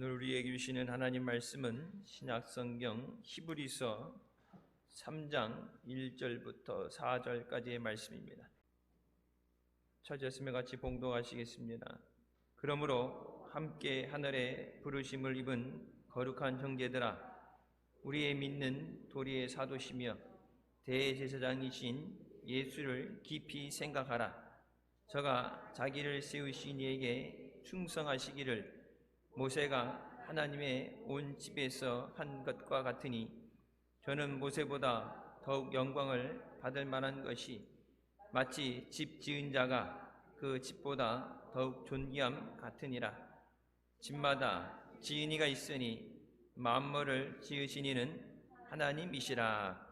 오늘 우리에게 주시는 하나님 말씀은 신약성경 히브리서 3장 1절부터 4절까지의 말씀입니다. 찾으시면 같이 봉독하시겠습니다. 그러므로 함께 하늘에 부르심을 입은 거룩한 형제들아, 우리의 믿는 도리의 사도시며 대제사장이신 예수를 깊이 생각하라. 저가 자기를 세우신 이에게 충성하시기를 모세가 하나님의 온 집에서 한 것과 같으니, 저는 모세보다 더욱 영광을 받을 만한 것이 마치 집 지은 자가 그 집보다 더욱 존귀함 같으니라. 집마다 지은이가 있으니 만물을 지으신 이는 하나님이시라.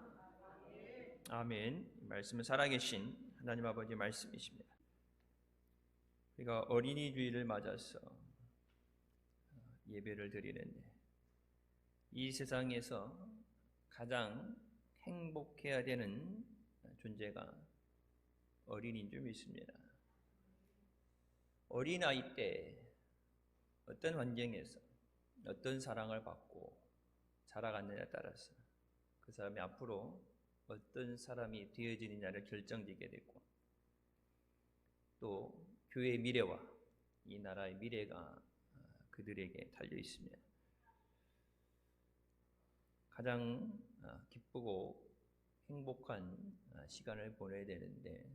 아멘. 이 말씀은 살아계신 하나님 아버지 말씀이십니다. 우리가 어린이 주일을 맞아서 예배를 드리는데, 이 세상에서 가장 행복해야 되는 존재가 어린이인 줄 믿습니다. 어린아이 때 어떤 환경에서 어떤 사랑을 받고 자라갔느냐에 따라서 그 사람이 앞으로 어떤 사람이 되어지느냐를 결정짓게 됐고, 또 교회의 미래와 이 나라의 미래가 그들에게 달려 있습니다. 가장 기쁘고 행복한 시간을 보내야 되는데,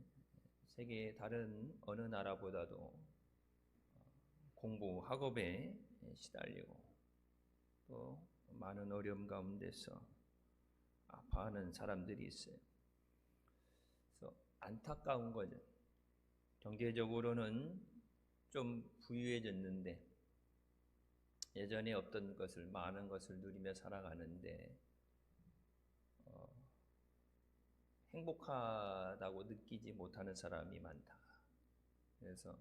세계의 다른 어느 나라보다도 공부, 학업에 시달리고 또 많은 어려움 가운데서 아파하는 사람들이 있어요. 그래서 안타까운 거죠. 경제적으로는 좀 부유해졌는데, 예전에 없던 것을, 많은 것을 누리며 살아가는데 행복하다고 느끼지 못하는 사람이 많다. 그래서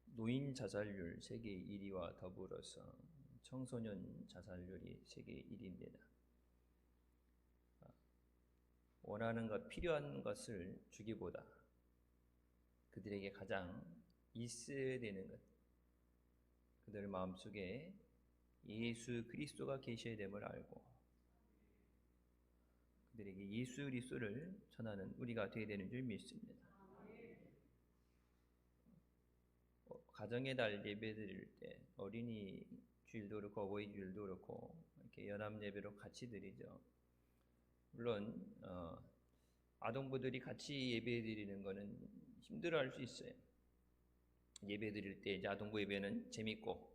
노인 자살률 세계 1위와 더불어서 청소년 자살률이 세계 1위입니다. 원하는 것, 필요한 것을 주기보다 그들에게 가장 있어야 되는 것, 그들 마음속에 예수 그리스도가 계셔야 됨을 알고 그들에게 예수 그리스도를 전하는 우리가 되어야 되는 줄 믿습니다. 가정의 달 예배 드릴 때 어린이 주일도 그렇고 어버이 주일도 그렇고 이렇게 연합 예배로 같이 드리죠. 물론 아동부들이 같이 예배 드리는 거는 힘들어할 수 있어요. 예배 드릴 때 이제 아동부 예배는 재밌고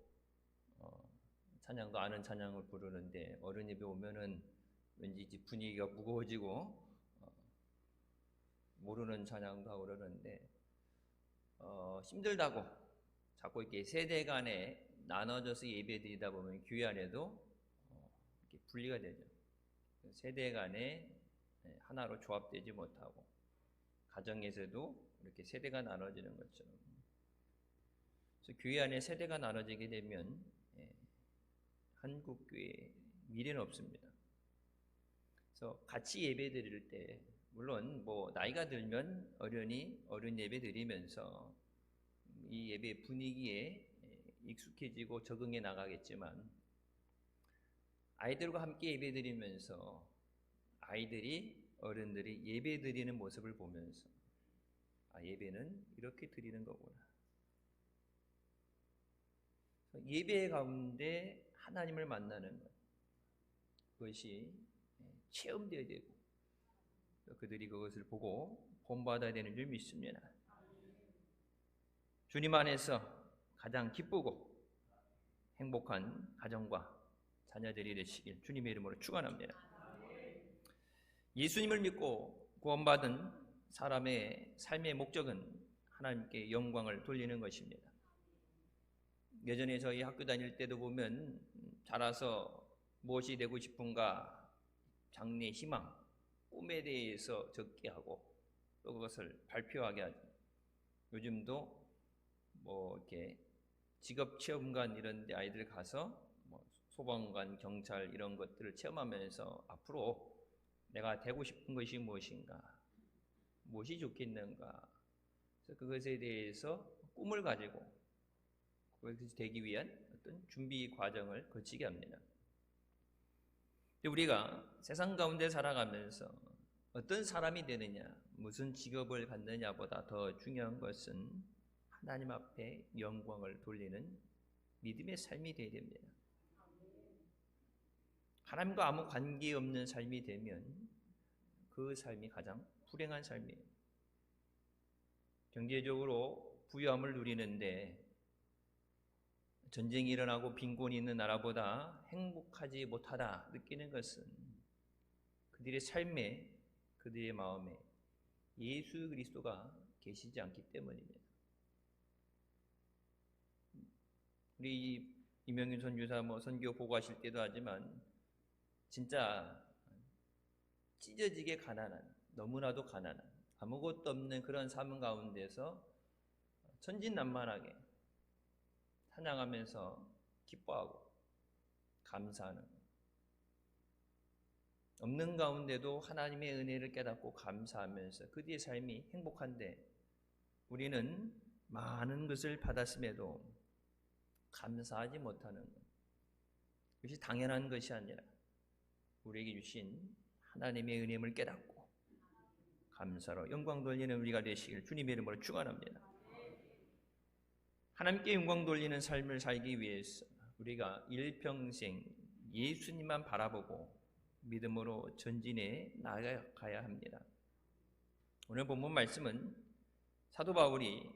찬양도 아는 찬양을 부르는데, 어른 예배 오면은 왠지 분위기가 무거워지고 모르는 찬양도 하고 그러는데 힘들다고 자꾸 이렇게 세대 간에 나눠져서 예배 드리다 보면 교회 안에도 이렇게 분리가 되죠. 세대 간에 하나로 조합되지 못하고, 가정에서도 이렇게 세대가 나눠지는 것처럼, 그래서 교회 안에 세대가 나눠지게 되면 한국 교회에 미래는 없습니다. 그래서 같이 예배 드릴 때, 물론 나이가 들면 어른 예배 드리면서 이 예배 분위기에 익숙해지고 적응해 나가겠지만, 아이들과 함께 예배 드리면서 아이들이 어른들이 예배 드리는 모습을 보면서 예배는 이렇게 드리는 거구나. 예배 가운데 하나님을 만나는 것, 그것이 체험되어야 되고 그들이 그것을 보고 본받아야 되는 줄 믿습니다. 주님 안에서 가장 기쁘고 행복한 가정과 자녀들이 되시길 주님의 이름으로 축원합니다. 예수님을 믿고 구원받은 사람의 삶의 목적은 하나님께 영광을 돌리는 것입니다. 예전에 저희 학교 다닐 때도 보면 자라서 무엇이 되고 싶은가, 장래 희망, 꿈에 대해서 적게 하고 또 그것을 발표하게 하죠. 요즘도 이렇게 직업체험관 이런 데 아이들 가서 소방관, 경찰 이런 것들을 체험하면서 앞으로 내가 되고 싶은 것이 무엇인가, 무엇이 좋겠는가, 그래서 그것에 대해서 꿈을 가지고 그것이 되기 위한 어떤 준비 과정을 거치게 합니다. 우리가 세상 가운데 살아가면서 어떤 사람이 되느냐, 무슨 직업을 갖느냐보다 더 중요한 것은 하나님 앞에 영광을 돌리는 믿음의 삶이 되어야 됩니다. 하나님과 아무 관계없는 삶이 되면 그 삶이 가장 불행한 삶이에요. 경제적으로 부유함을 누리는데 전쟁이 일어나고 빈곤이 있는 나라보다 행복하지 못하다 느끼는 것은 그들의 삶에, 그들의 마음에 예수 그리스도가 계시지 않기 때문입니다. 우리 이명윤 선교사 선교 보고하실 때도 하지만 진짜 찢어지게 가난한, 너무나도 가난한, 아무것도 없는 그런 삶 가운데서 천진난만하게 찬양하면서 기뻐하고 감사하는, 없는 가운데도 하나님의 은혜를 깨닫고 감사하면서 그들의 삶이 행복한데 우리는 많은 것을 받았음에도 감사하지 못하는 것, 그것이 당연한 것이 아니라 우리에게 주신 하나님의 은혜를 깨닫고 감사로 영광 돌리는 우리가 되시길 주님의 이름으로 축원합니다. 하나님께 영광 돌리는 삶을 살기 위해서 우리가 일평생 예수님만 바라보고 믿음으로 전진해 나아가야 합니다. 오늘 본문 말씀은 사도 바울이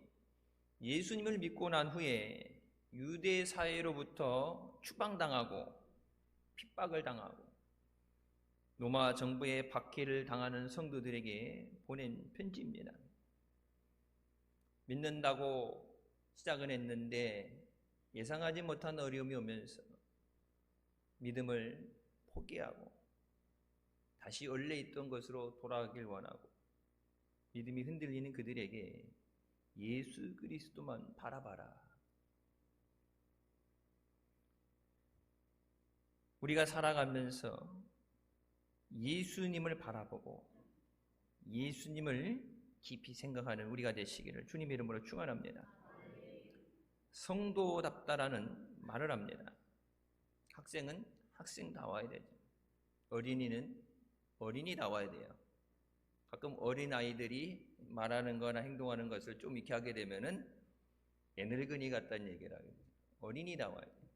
예수님을 믿고 난 후에 유대 사회로부터 추방당하고 핍박을 당하고 로마 정부의 박해를 당하는 성도들에게 보낸 편지입니다. 믿는다고 시작은 했는데 예상하지 못한 어려움이 오면서 믿음을 포기하고 다시 원래 있던 것으로 돌아가길 원하고 믿음이 흔들리는 그들에게 예수 그리스도만 바라봐라. 우리가 살아가면서 예수님을 바라보고 예수님을 깊이 생각하는 우리가 되시기를 주님의 이름으로 축원합니다. 성도답다라는 말을 합니다. 학생은 학생다워야 되죠. 어린이는 어린이다워야 돼요. 가끔 어린아이들이 말하는 거나 행동하는 것을 좀 이렇게 하게 되면은 애늙은이 같다는 얘기를 하게 돼요. 어린이다워야 돼요.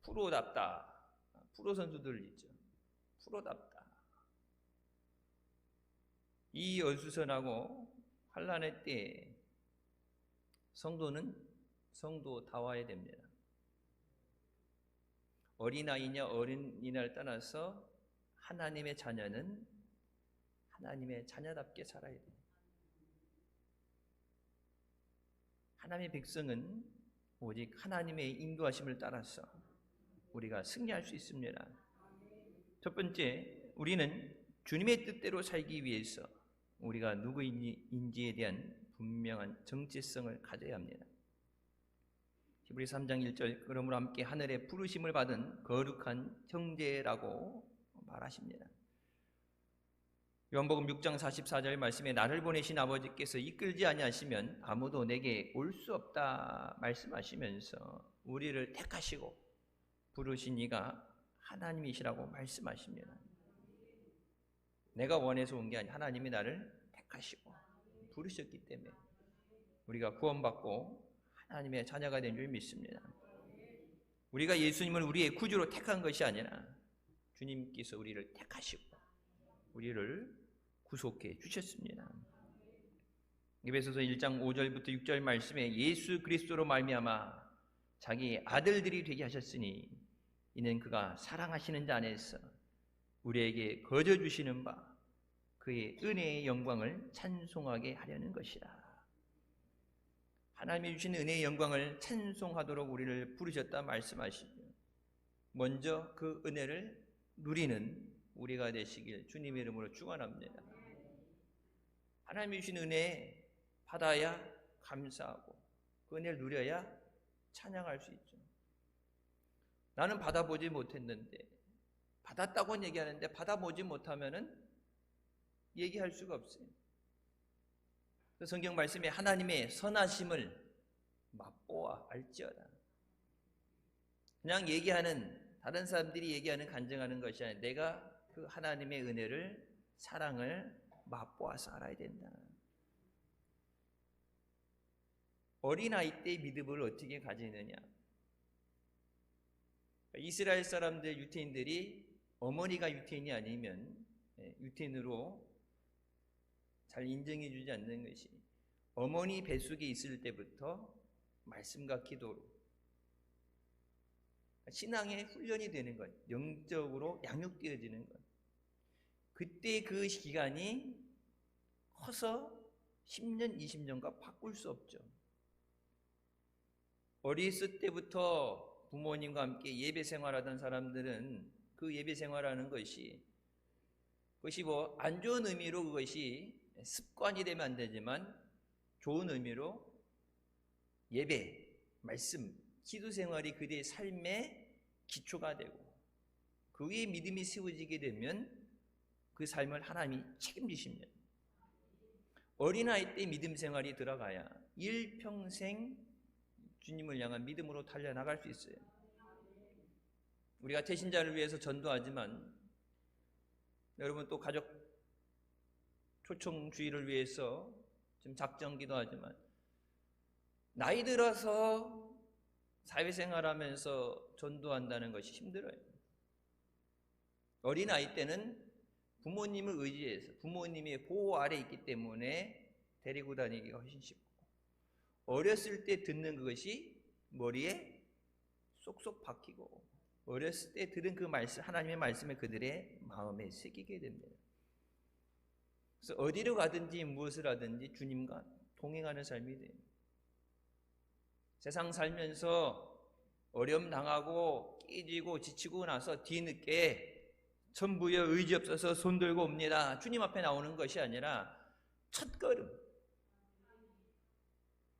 프로답다. 프로 선수들 있죠. 프로답다. 이 어수선하고 환난의 때에 성도는 성도다워야 됩니다. 어린아이냐 어린이냐를 떠나서 하나님의 자녀는 하나님의 자녀답게 살아야 돼요. 하나님의 백성은 오직 하나님의 인도하심을 따라서 우리가 승리할 수 있습니다. 첫 번째, 우리는 주님의 뜻대로 살기 위해서 우리가 누구인지에 대한 분명한 정체성을 가져야 합니다. 히브리서 3장 1절, 그러므로 함께 하늘의 부르심을 받은 거룩한 형제라고 말하십니다. 요한복음 6장 44절 말씀에 나를 보내신 아버지께서 이끌지 아니하시면 아무도 내게 올 수 없다 말씀하시면서 우리를 택하시고 부르신 이가 하나님이시라고 말씀하십니다. 내가 원해서 온 게 아니라 하나님이 나를 택하시고 부르셨기 때문에 우리가 구원받고 하나님의 자녀가 된 줄 믿습니다. 우리가 예수님을 우리의 구주로 택한 것이 아니라 주님께서 우리를 택하시고 우리를 구속해 주셨습니다. 에베소서 1장 5절부터 6절 말씀에 예수 그리스도로 말미암아 자기 아들들이 되게 하셨으니 이는 그가 사랑하시는 자 안에서 우리에게 거저 주시는 바 그의 은혜의 영광을 찬송하게 하려는 것이라. 하나님이 주신 은혜의 영광을 찬송하도록 우리를 부르셨다 말씀하시죠. 먼저 그 은혜를 누리는 우리가 되시길 주님의 이름으로 축원합니다. 하나님이 주신 은혜 받아야 감사하고 그 은혜를 누려야 찬양할 수 있죠. 나는 받아보지 못했는데, 받았다고는 얘기하는데 받아보지 못하면은 얘기할 수가 없어요. 그 성경 말씀에 하나님의 선하심을 맛보아 알지어다. 그냥 얘기하는, 다른 사람들이 얘기하는, 간증하는 것이 아니라 내가 그 하나님의 은혜를, 사랑을 맛보아서 알아야 된다. 어린아이 때의 믿음을 어떻게 가지느냐. 이스라엘 사람들, 유태인들이 어머니가 유태인이 아니면 유태인으로 잘 인정해 주지 않는 것이, 어머니 뱃속에 있을 때부터 말씀과 기도로 신앙의 훈련이 되는 것, 영적으로 양육되어지는 것. 그때 그 기간이 커서 10년, 20년과 바꿀 수 없죠. 어렸을 때부터 부모님과 함께 예배 생활하던 사람들은 그 예배 생활하는 것이 뭐 안 좋은 의미로 그것이 습관이 되면 안 되지만 좋은 의미로 예배, 말씀, 기도 생활이 그들의 삶의 기초가 되고 그 위에 믿음이 세워지게 되면 그 삶을 하나님이 책임지십니다. 어린아이 때 믿음 생활이 들어가야 일평생 주님을 향한 믿음으로 달려나갈 수 있어요. 우리가 태신자를 위해서 전도하지만 여러분 또 가족 초청주의를 위해서 지금 작정기도 하지만 나이 들어서 사회생활하면서 전도한다는 것이 힘들어요. 어린아이 때는 부모님을 의지해서 부모님의 보호 아래 있기 때문에 데리고 다니기가 훨씬 쉽고, 어렸을 때 듣는 그것이 머리에 쏙쏙 박히고 어렸을 때 들은 그 말씀, 하나님의 말씀을 그들의 마음에 새기게 됩니다. 그래서 어디로 가든지 무엇을 하든지 주님과 동행하는 삶이 돼요. 세상 살면서 어려움 당하고 깨지고 지치고 나서 뒤늦게 천부여 의지 없어서 손 들고 옵니다, 주님 앞에 나오는 것이 아니라 첫걸음,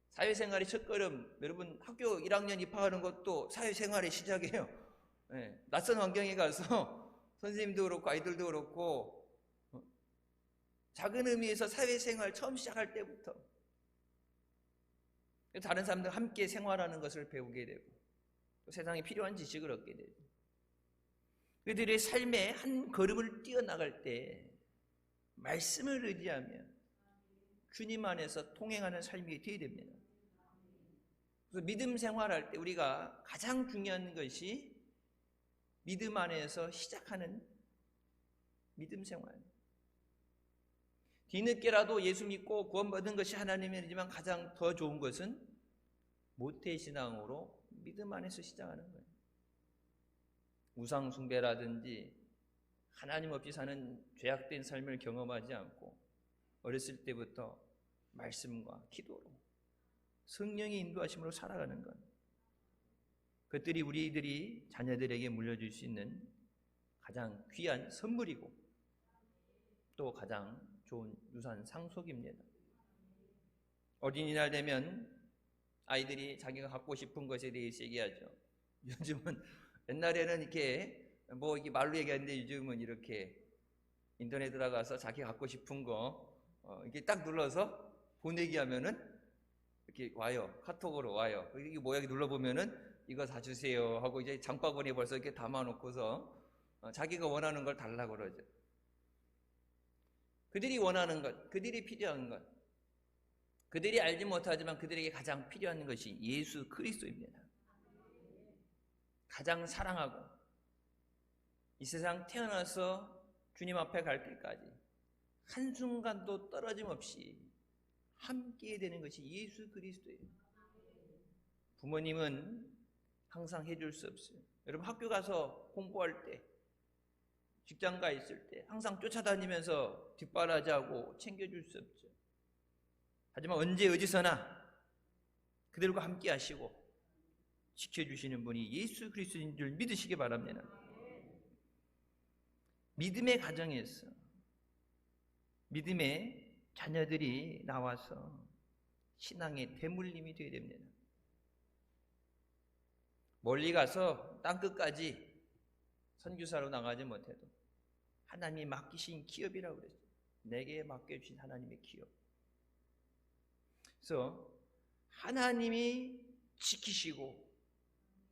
사회생활의 첫걸음. 여러분 학교 1학년 입학하는 것도 사회생활의 시작이에요. 네, 낯선 환경에 가서 선생님도 그렇고 아이들도 그렇고 작은 의미에서 사회생활 처음 시작할 때부터 다른 사람들과 함께 생활하는 것을 배우게 되고 또 세상에 필요한 지식을 얻게 되고, 그들의 삶의 한 걸음을 뛰어나갈 때 말씀을 의지하며 주님 안에서 통행하는 삶이 되어야 됩니다. 그래서 믿음 생활할 때 우리가 가장 중요한 것이 믿음 안에서 시작하는 믿음 생활. 뒤늦게라도 예수 믿고 구원받은 것이 하나님의 은혜지만 가장 더 좋은 것은 모태신앙으로 믿음 안에서 시작하는 거예요. 우상 숭배라든지 하나님 없이 사는 죄악된 삶을 경험하지 않고 어렸을 때부터 말씀과 기도로 성령의 인도하심으로 살아가는 것, 그것들이 우리들이 자녀들에게 물려줄 수 있는 가장 귀한 선물이고 또 가장 좋은 유산 상속입니다. 어린이날 되면 아이들이 자기가 갖고 싶은 것에 대해서 얘기하죠. 요즘은 옛날에는 이렇게 이게 말로 얘기하는데 요즘은 이렇게 인터넷 들어가서 자기 갖고 싶은 거 이렇게 딱 눌러서 보내기 하면은 이렇게 와요. 카톡으로 와요. 이게 뭐야? 눌러보면은 이거 사주세요 하고 이제 장바구니에 벌써 이렇게 담아놓고서 자기가 원하는 걸 달라고 그러죠. 그들이 원하는 것, 그들이 필요한 것, 그들이 알지 못하지만 그들에게 가장 필요한 것이 예수 그리스도입니다. 가장 사랑하고 이 세상 태어나서 주님 앞에 갈 때까지 한순간도 떨어짐 없이 함께 되는 것이 예수 그리스도예요. 부모님은 항상 해줄 수 없어요. 여러분 학교 가서 공부할 때, 직장 가 있을 때 항상 쫓아다니면서 뒷바라지하고 챙겨줄 수 없죠. 하지만 언제 어디서나 그들과 함께 하시고 지켜주시는 분이 예수 그리스도인 줄 믿으시기 바랍니다. 믿음의 가정에서 믿음의 자녀들이 나와서 신앙의 대물림이 되어야 됩니다. 멀리 가서 땅끝까지 선교사로 나가지 못해도 하나님이 맡기신 기업이라고 그랬어요. 내게 맡겨주신 하나님의 기업. 그래서 하나님이 지키시고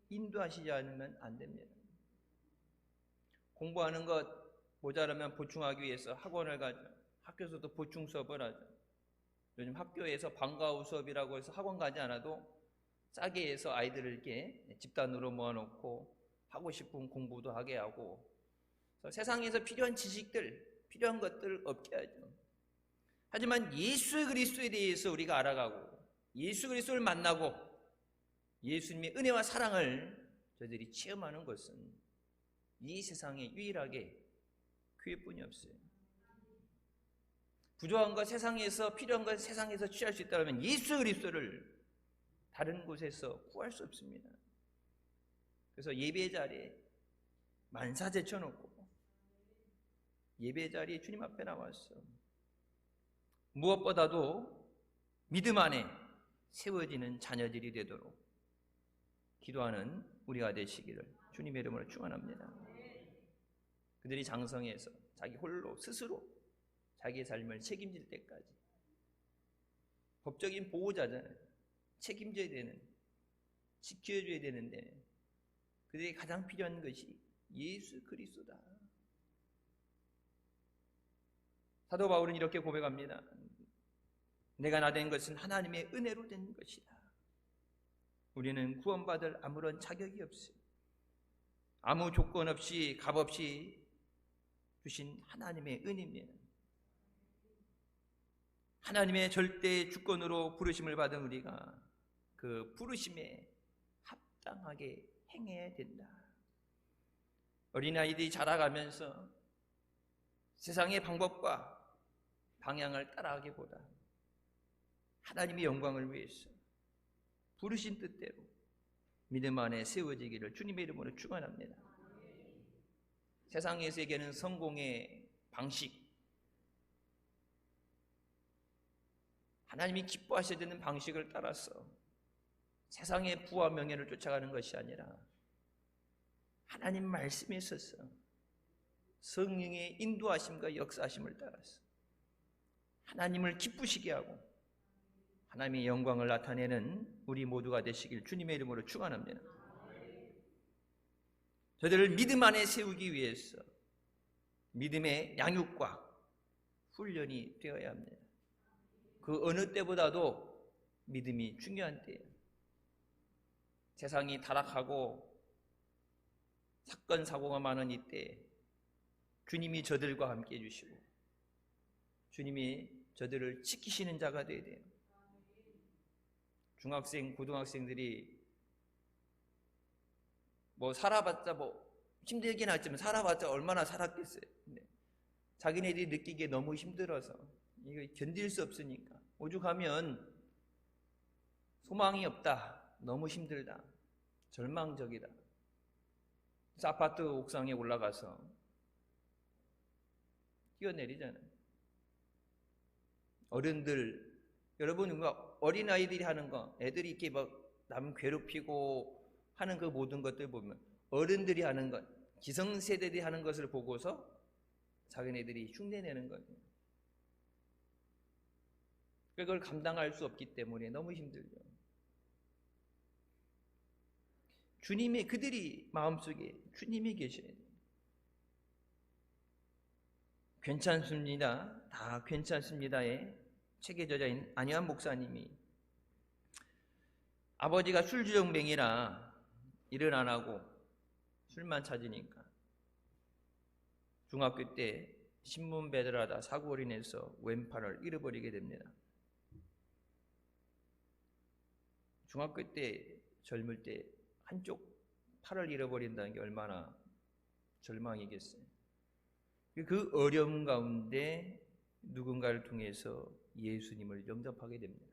인도하시지 않으면 안 됩니다. 공부하는 것 모자라면 보충하기 위해서 학원을 가죠. 학교에서도 보충 수업을 하죠. 요즘 학교에서 방과후 수업이라고 해서 학원 가지 않아도 싸게 해서 아이들을 이렇게 집단으로 모아놓고 하고 싶은 공부도 하게 하고, 세상에서 필요한 지식들, 필요한 것들 얻게 하죠. 하지만 예수 그리스도에 대해서 우리가 알아가고 예수 그리스도를 만나고 예수님의 은혜와 사랑을 저희들이 체험하는 것은 이 세상에 유일하게 교회뿐이 없어요. 부족한 것 세상에서, 필요한 것 세상에서 취할 수 있다면 예수 그리스도를 다른 곳에서 구할 수 없습니다. 그래서 예배 자리에 만사 제쳐놓고 예배 자리에 주님 앞에 나왔어. 무엇보다도 믿음 안에 세워지는 자녀들이 되도록 기도하는 우리가 되시기를 주님의 이름으로 축원합니다. 그들이 장성해서 자기 홀로 스스로 자기의 삶을 책임질 때까지, 법적인 보호자잖아요. 책임져야 되는, 지켜줘야 되는데 그들에게 가장 필요한 것이 예수 그리스도다. 사도 바울은 이렇게 고백합니다. 내가 나 된 것은 하나님의 은혜로 된 것이다. 우리는 구원받을 아무런 자격이 없어요. 아무 조건 없이 값 없이 주신 하나님의 은혜입니다. 하나님의 절대 주권으로 부르심을 받은 우리가 그 부르심에 합당하게 행해야 된다. 어린아이들이 자라가면서 세상의 방법과 방향을 따라하기보다 하나님의 영광을 위해서 부르신 뜻대로 믿음 안에 세워지기를 주님의 이름으로 축원합니다. 세상에서에게는 성공의 방식, 하나님이 기뻐하셔야 되는 방식을 따라서 세상의 부와 명예를 쫓아가는 것이 아니라 하나님 말씀에 있어서 성령의 인도하심과 역사하심을 따라서 하나님을 기쁘시게 하고 하나님의 영광을 나타내는 우리 모두가 되시길 주님의 이름으로 축원합니다. 저들을 믿음 안에 세우기 위해서 믿음의 양육과 훈련이 되어야 합니다. 그 어느 때보다도 믿음이 중요한 때예요. 세상이 타락하고 사건 사고가 많은 이때 주님이 저들과 함께 해주시고 주님이 저들을 지키시는 자가 되어야 돼요. 중학생, 고등학생들이 살아봤자 힘들긴 하지만 살아봤자 얼마나 살았겠어요. 자기네들이 느끼기에 너무 힘들어서 이거 견딜 수 없으니까 오죽하면 소망이 없다, 너무 힘들다, 절망적이다. 그래서 아파트 옥상에 올라가서 뛰어내리잖아요. 어른들, 여러분 어린아이들이 하는 거, 애들이 이렇게 남 괴롭히고 하는 그 모든 것들 보면 어른들이 하는 것, 기성세대들이 하는 것을 보고서 자기네들이 흉내내는 거예요. 그걸 감당할 수 없기 때문에 너무 힘들죠. 주님의, 그들이 마음속에 주님이 계셔야 돼요. 괜찮습니다, 다 괜찮습니다에 책의 저자인 안희환 목사님이 아버지가 술주정뱅이라 일은 안 하고 술만 찾으니까 중학교 때 신문 배달하다 사고로 인해서 왼팔을 잃어버리게 됩니다. 중학교 때 젊을 때 한쪽 팔을 잃어버린다는 게 얼마나 절망이겠어요. 그 어려움 가운데 누군가를 통해서 예수님을 영접하게 됩니다.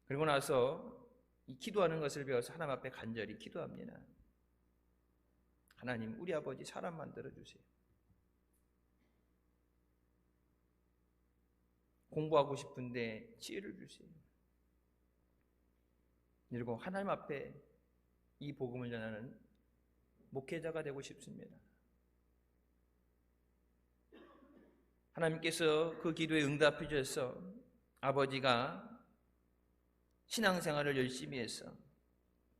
그리고 나서 이 기도하는 것을 배워서 하나님 앞에 간절히 기도합니다. 하나님, 우리 아버지 사람 만들어 주세요. 공부하고 싶은데 지혜를 주세요. 그리고 하나님 앞에 이 복음을 전하는 목회자가 되고 싶습니다. 하나님께서 그 기도에 응답해 주셔서 아버지가 신앙생활을 열심히 해서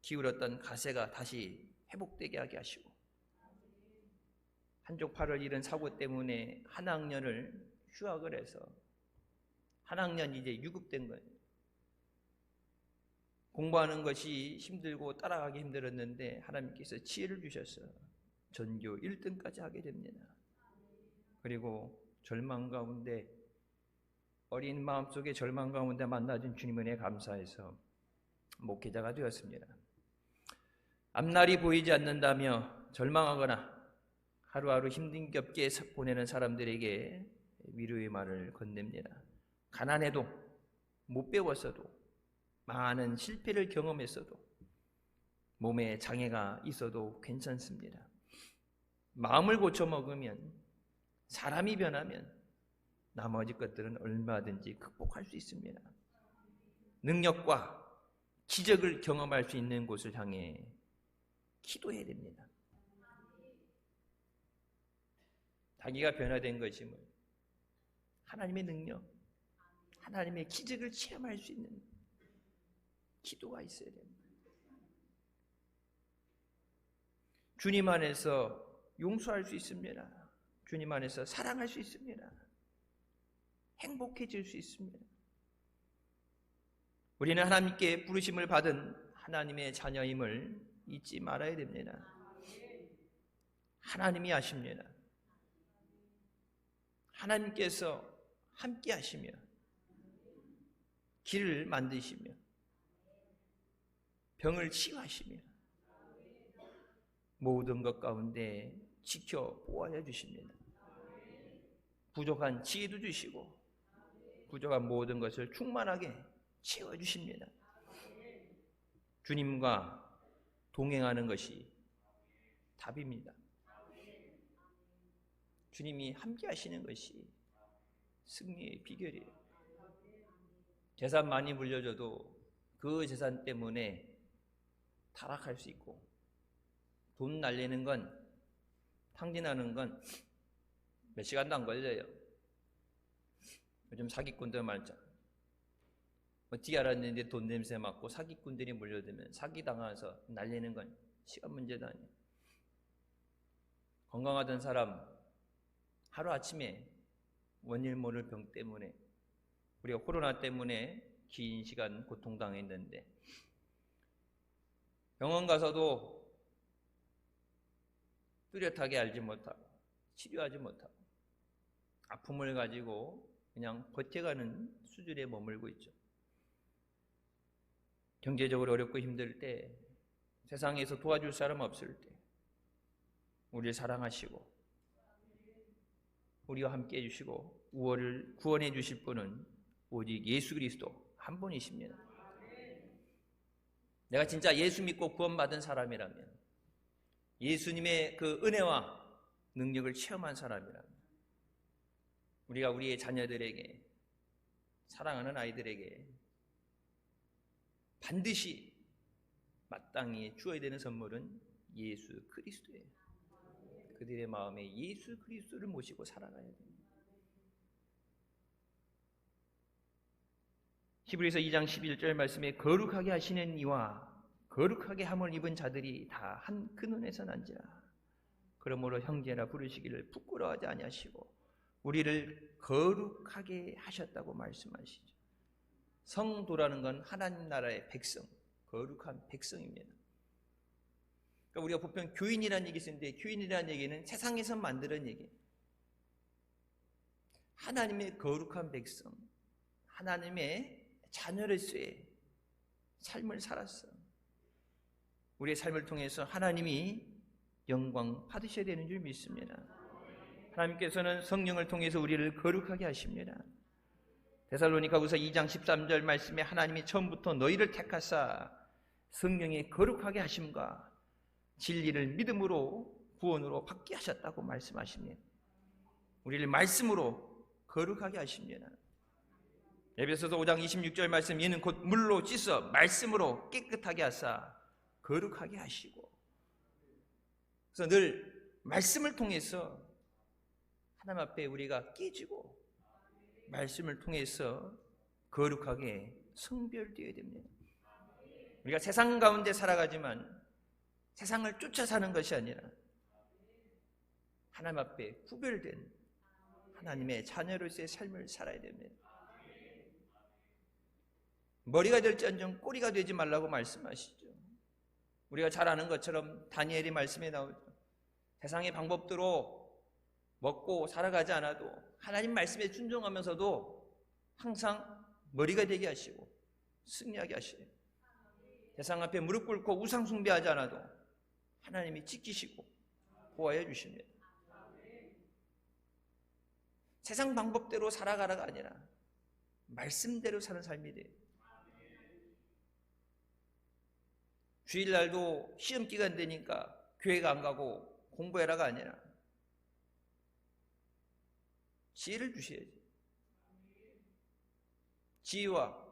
기울었던 가세가 다시 회복되게 하게 하시고, 한쪽 팔을 잃은 사고 때문에 한 학년을 휴학을 해서 한 학년 이제 유급된 거예요. 공부하는 것이 힘들고 따라가기 힘들었는데 하나님께서 지혜를 주셔서 전교 1등까지 하게 됩니다. 그리고 절망 가운데, 어린 마음속에 절망 가운데 만나준 주님 은혜에 감사해서 목회자가 되었습니다. 앞날이 보이지 않는다며 절망하거나 하루하루 힘겹게 보내는 사람들에게 위로의 말을 건넵니다. 가난해도, 못 배웠어도, 많은 실패를 경험했어도, 몸에 장애가 있어도 괜찮습니다. 마음을 고쳐먹으면, 사람이 변하면 나머지 것들은 얼마든지 극복할 수 있습니다. 능력과 기적을 경험할 수 있는 곳을 향해 기도해야 됩니다. 자기가 변화된 것이 뭐 하나님의 능력, 하나님의 기적을 체험할 수 있는 기도가 있어야 됩니다. 주님 안에서 용서할 수 있습니다. 주님 안에서 사랑할 수 있습니다. 행복해질 수 있습니다. 우리는 하나님께 부르심을 받은 하나님의 자녀임을 잊지 말아야 됩니다. 하나님이 아십니다. 하나님께서 함께 하시며 길을 만드시며 병을 치유하시며 모든 것 가운데 지켜 보호하여 주십니다. 부족한 지혜도 주시고 부족한 모든 것을 충만하게 채워주십니다. 주님과 동행하는 것이 답입니다. 주님이 함께 하시는 것이 승리의 비결이에요. 재산 많이 물려줘도 그 재산 때문에 타락할 수 있고, 돈 날리는 건, 탕진하는 건 몇 시간도 안 걸려요. 요즘 사기꾼들 말자. 어떻게 알았는데 돈 냄새 맡고 사기꾼들이 몰려들면 사기당해서 날리는 건 시간 문제도 아니에요. 건강하던 사람 하루아침에 원인 모를 병 때문에, 우리가 코로나 때문에 긴 시간 고통당했는데 병원 가서도 뚜렷하게 알지 못하고 치료하지 못하고 아픔을 가지고 그냥 버텨가는 수준에 머물고 있죠. 경제적으로 어렵고 힘들 때, 세상에서 도와줄 사람 없을 때 우리를 사랑하시고 우리와 함께 해주시고 구원해 주실 분은 오직 예수 그리스도 한 분이십니다. 내가 진짜 예수 믿고 구원받은 사람이라면, 예수님의 그 은혜와 능력을 체험한 사람이라면, 우리가 우리의 자녀들에게, 사랑하는 아이들에게 반드시 마땅히 주어야 되는 선물은 예수 그리스도예요. 그들의 마음에 예수 그리스도를 모시고 살아가야 됩니다. 히브리서 2장 11절 말씀에 거룩하게 하시는 이와 거룩하게 함을 입은 자들이 다 한 그 눈에서 난지라. 그러므로 형제라 부르시기를 부끄러워하지 아니하시고 우리를 거룩하게 하셨다고 말씀하시죠. 성도라는 건 하나님 나라의 백성, 거룩한 백성입니다. 그러니까 우리가 보통 교인이라는 얘기 쓰는데, 교인이라는 얘기는 세상에서 만드는 얘기예요. 하나님의 거룩한 백성, 하나님의 자녀로서의 삶을 살았어. 우리의 삶을 통해서 하나님이 영광 받으셔야 되는 줄 믿습니다. 하나님께서는 성령을 통해서 우리를 거룩하게 하십니다. 데살로니가후서 2장 13절 말씀에 하나님이 처음부터 너희를 택하사 성령의 거룩하게 하심과 진리를 믿음으로 구원으로 받게 하셨다고 말씀하십니다. 우리를 말씀으로 거룩하게 하십니다. 에베소서 5장 26절 말씀, 이는 곧 물로 씻어 말씀으로 깨끗하게 하사 거룩하게 하시고, 그래서 늘 말씀을 통해서 하나님 앞에 우리가 깨지고 말씀을 통해서 거룩하게 성별되어야 됩니다. 우리가 세상 가운데 살아가지만 세상을 쫓아 사는 것이 아니라 하나님 앞에 구별된 하나님의 자녀로서의 삶을 살아야 됩니다. 머리가 될지언정 꼬리가 되지 말라고 말씀하시죠. 우리가 잘 아는 것처럼 다니엘의 말씀에 나오죠. 세상의 방법대로 먹고 살아가지 않아도 하나님 말씀에 순종하면서도 항상 머리가 되게 하시고 승리하게 하시요. 세상 앞에 무릎 꿇고 우상 숭배하지 않아도 하나님이 지키시고 보호해 주십니다. 세상 방법대로 살아가라가 아니라 말씀대로 사는 삶이 돼요. 주일날도 시험 기간 되니까 교회가 안 가고 공부해라가 아니라 지혜를 주셔야지. 지혜와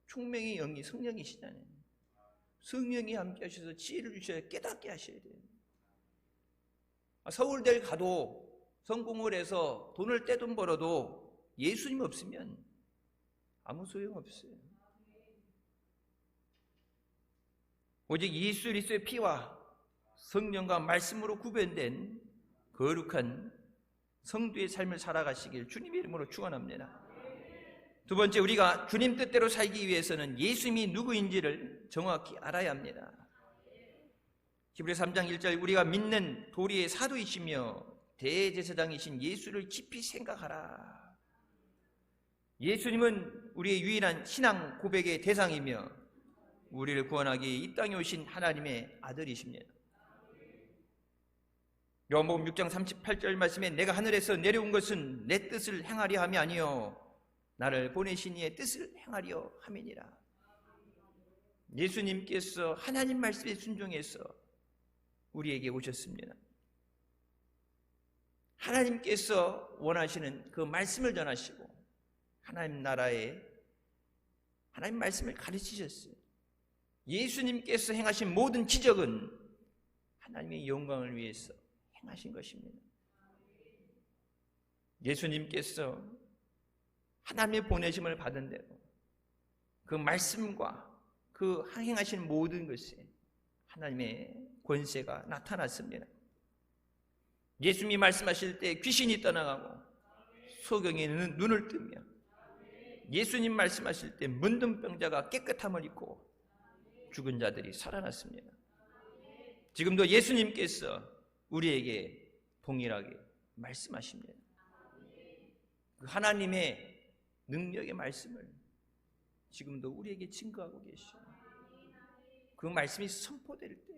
총명의 영이 성령이시잖아요. 성령이 함께 하셔서 지혜를 주셔야 깨닫게 하셔야 돼요. 서울대를 가도 성공을 해서 돈을 떼돈 벌어도 예수님 없으면 아무 소용없어요. 오직 예수 그리스도의 피와 성령과 말씀으로 구별된 거룩한 성도의 삶을 살아가시길 주님의 이름으로 축원합니다. 두 번째, 우리가 주님 뜻대로 살기 위해서는 예수님이 누구인지를 정확히 알아야 합니다. 히브리서 3장 1절, 우리가 믿는 도리의 사도이시며 대제사장이신 예수를 깊이 생각하라. 예수님은 우리의 유일한 신앙 고백의 대상이며 우리를 구원하기 위해 이 땅에 오신 하나님의 아들이십니다. 요한복음 6장 38절 말씀에 내가 하늘에서 내려온 것은 내 뜻을 행하려 함이 아니요 나를 보내신 이의 뜻을 행하려 함이니라. 예수님께서 하나님 말씀에 순종해서 우리에게 오셨습니다. 하나님께서 원하시는 그 말씀을 전하시고 하나님 나라의 하나님 말씀을 가르치셨어요. 예수님께서 행하신 모든 기적은 하나님의 영광을 위해서 행하신 것입니다. 예수님께서 하나님의 보내심을 받은 대로 그 말씀과 그 행하신 모든 것에 하나님의 권세가 나타났습니다. 예수님이 말씀하실 때 귀신이 떠나가고 소경이 눈을 뜨며 예수님 말씀하실 때 문둥병자가 깨끗함을 입고 죽은 자들이 살아났습니다. 지금도 예수님께서 우리에게 동일하게 말씀하십니다. 그 하나님의 능력의 말씀을 지금도 우리에게 증거하고 계시죠. 그 말씀이 선포될 때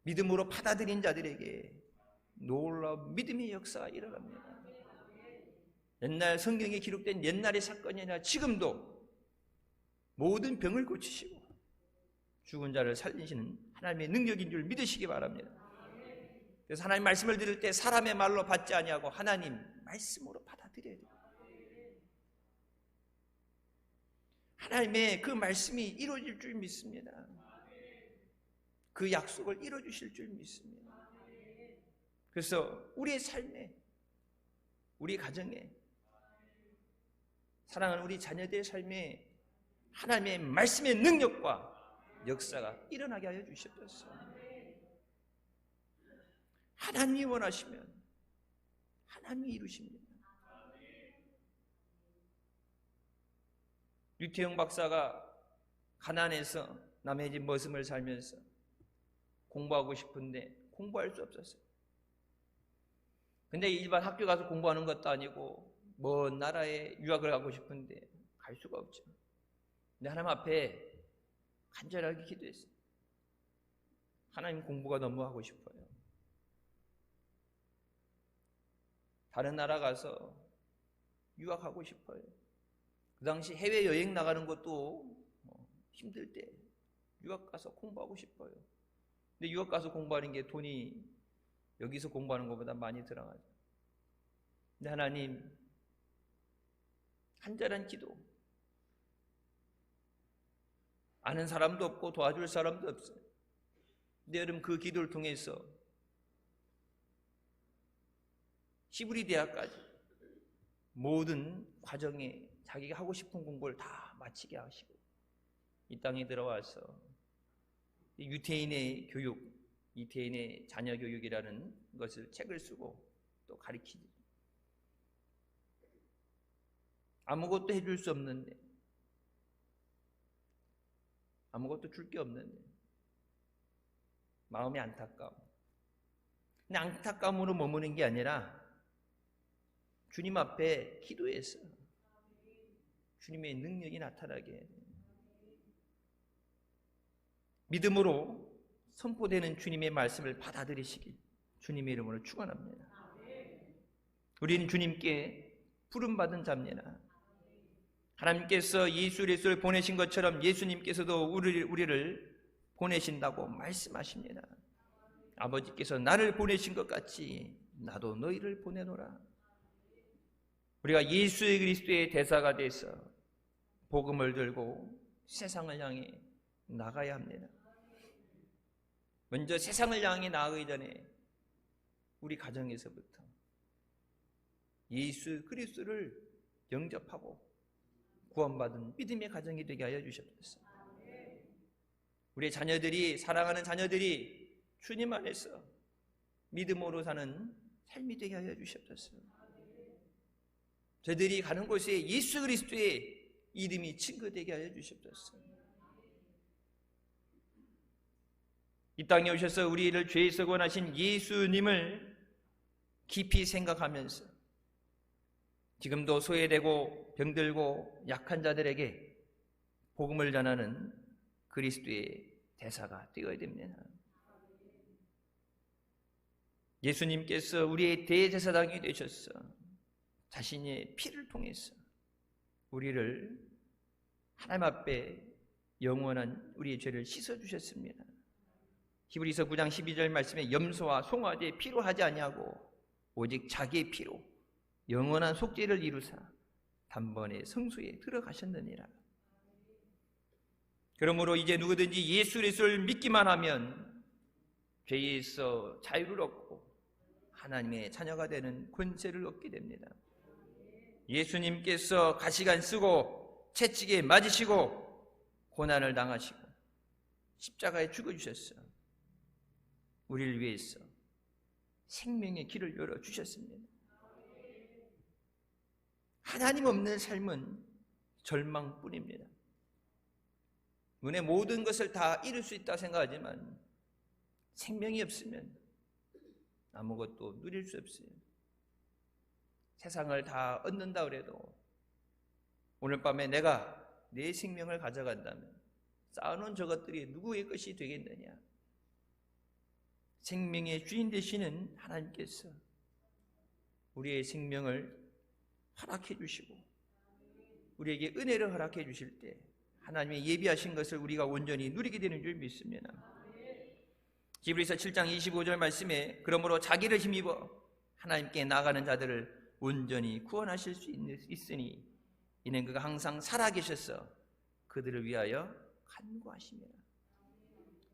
믿음으로 받아들인 자들에게 놀라운 믿음의 역사가 일어납니다. 옛날 성경에 기록된 옛날의 사건이 아니라 지금도 모든 병을 고치시고 죽은 자를 살리시는 하나님의 능력인 줄 믿으시기 바랍니다. 그래서 하나님 말씀을 들을 때 사람의 말로 받지 아니하고 하나님 말씀으로 받아들여야 돼요. 하나님의 그 말씀이 이루어질 줄 믿습니다. 그 약속을 이루어주실 줄 믿습니다. 그래서 우리의 삶에, 우리 가정에, 사랑하는 우리 자녀들의 삶에 하나님의 말씀의 능력과 역사가 일어나게 하여 주시옵소서. 하나님이 원하시면 하나님이 이루십니다. 유태영 박사가 가난해서 남의 집 머슴을 살면서 공부하고 싶은데 공부할 수 없었어요. 근데 일반 학교 가서 공부하는 것도 아니고 먼 나라에 유학을 가고 싶은데 갈 수가 없죠. 근데 하나님 앞에 간절하게 기도했어요. 하나님, 공부가 너무 하고 싶어요. 다른 나라 가서 유학하고 싶어요. 그 당시 해외여행 나가는 것도 힘들 때 유학 가서 공부하고 싶어요. 근데 유학 가서 공부하는 게 돈이 여기서 공부하는 것보다 많이 들어가죠. 근데 하나님, 간절한 기도, 아는 사람도 없고 도와줄 사람도 없어요. 근데 여러분, 그 기도를 통해서 히브리 대학까지 모든 과정에 자기가 하고 싶은 공부를 다 마치게 하시고 이 땅에 들어와서 유태인의 교육, 유태인의 자녀 교육이라는 것을 책을 쓰고 또 가르치지. 아무것도 해줄 수 없는데, 아무것도 줄 게 없는데 마음이 안타까워. 근데 안타까움으로 머무는 게 아니라 주님 앞에 기도해서 주님의 능력이 나타나게 해야 돼요. 믿음으로 선포되는 주님의 말씀을 받아들이시길 주님의 이름으로 축원합니다. 우리는 주님께 부름받은 자입니다. 하나님께서 예수 그리스도를 보내신 것처럼 예수님께서도 우리를 보내신다고 말씀하십니다. 아버지께서 나를 보내신 것 같이 나도 너희를 보내노라. 우리가 예수 그리스도의 대사가 돼서 복음을 들고 세상을 향해 나가야 합니다. 먼저 세상을 향해 나가기 전에 우리 가정에서부터 예수 그리스도를 영접하고 구원받은 믿음의 가정이 되게 하여 주셨습니다. 우리의 자녀들이, 사랑하는 자녀들이 주님 안에서 믿음으로 사는 삶이 되게 하여 주셨습니다. 저희들이 가는 곳에 예수 그리스도의 이름이 증거되게 하여 주셨습니다. 이 땅에 오셔서 우리를 죄에서 구원하신 예수님을 깊이 생각하면서 지금도 소외되고 병들고 약한 자들에게 복음을 전하는 그리스도의 대사가 되어야 됩니다. 예수님께서 우리의 대제사장이 되셔서 자신의 피를 통해서 우리를 하나님 앞에 영원한 우리의 죄를 씻어주셨습니다. 히브리서 9장 12절 말씀에 염소와 송아지의 피로 하지 아니하고 오직 자기의 피로 영원한 속죄를 이루사 단번에 성소에 들어가셨느니라. 그러므로 이제 누구든지 예수 그리스도를 믿기만 하면 죄에서 자유를 얻고 하나님의 자녀가 되는 권세를 얻게 됩니다. 예수님께서 가시관 쓰고 채찍에 맞으시고 고난을 당하시고 십자가에 죽어주셨어. 우리를 위해서 생명의 길을 열어주셨습니다. 하나님 없는 삶은 절망뿐입니다. 눈에 모든 것을 다 잃을 수 있다 생각하지만 생명이 없으면 아무것도 누릴 수 없어요. 세상을 다 얻는다 그래도 오늘 밤에 내가 내 생명을 가져간다면 쌓아놓은 저것들이 누구의 것이 되겠느냐. 생명의 주인 되시는 하나님께서 우리의 생명을 허락해 주시고 우리에게 은혜를 허락해 주실 때 하나님의 예비하신 것을 우리가 온전히 누리게 되는 줄 믿습니다. 히브리서 7장 25절 말씀에 그러므로 자기를 힘입어 하나님께 나가는 자들을 온전히 구원하실 수 있으니 이는 그가 항상 살아계셔서 그들을 위하여 간구하십니다.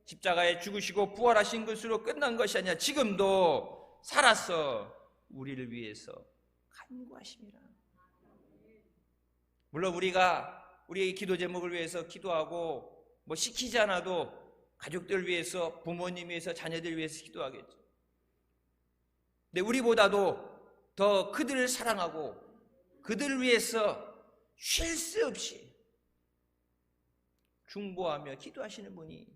십자가에 죽으시고 부활하신 것으로 끝난 것이 아니라 지금도 살아서 우리를 위해서 간구하십니다. 물론 우리가 우리의 기도 제목을 위해서 기도하고 뭐 시키지 않아도 가족들을 위해서, 부모님 위해서, 자녀들 위해서 기도하겠죠. 근데 우리보다도 더 그들을 사랑하고 그들을 위해서 쉴 새 없이 중보하며 기도하시는 분이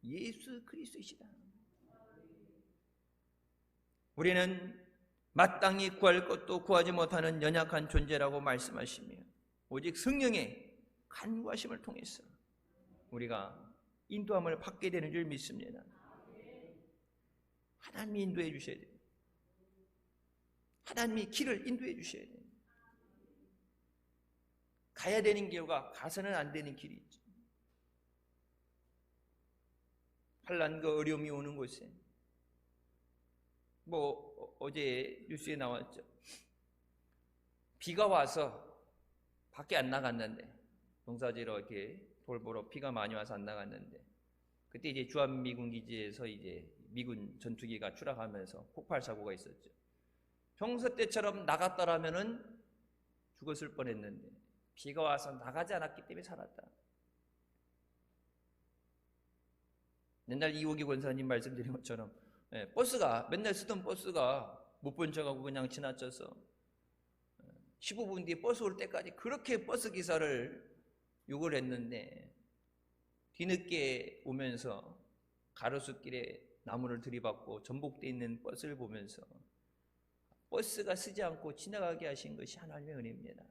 예수 그리스도이시다. 우리는 마땅히 구할 것도 구하지 못하는 연약한 존재라고 말씀하시며 오직 성령의 간구하심을 통해서 우리가 인도함을 받게 되는 줄 믿습니다. 하나님이 인도해 주셔야 돼요. 하나님이 길을 인도해 주셔야 돼요. 가야 되는 길과 가서는 안 되는 길이 있죠. 환난과 어려움이 오는 곳에 어제 뉴스에 나왔죠. 비가 와서 밖에 안 나갔는데 농사지러 이렇게 돌 보러 비가 많이 와서 안 나갔는데 그때 이제 주한미군 기지에서 이제 미군 전투기가 추락하면서 폭발 사고가 있었죠. 평소 때처럼 나갔더라면은 죽었을 뻔했는데 비가 와서 나가지 않았기 때문에 살았다. 옛날 이호기 권사님 말씀드린 것처럼 버스가 맨날 쓰던 버스가 못 본 척하고 그냥 지나쳐서 15분 뒤에 버스 올 때까지 그렇게 버스 기사를 욕을 했는데 뒤늦게 오면서 가로수길에 나무를 들이받고 전복되어 있는 버스를 보면서 버스가 쓰지 않고 지나가게 하신 것이 하나님의 은혜입니다.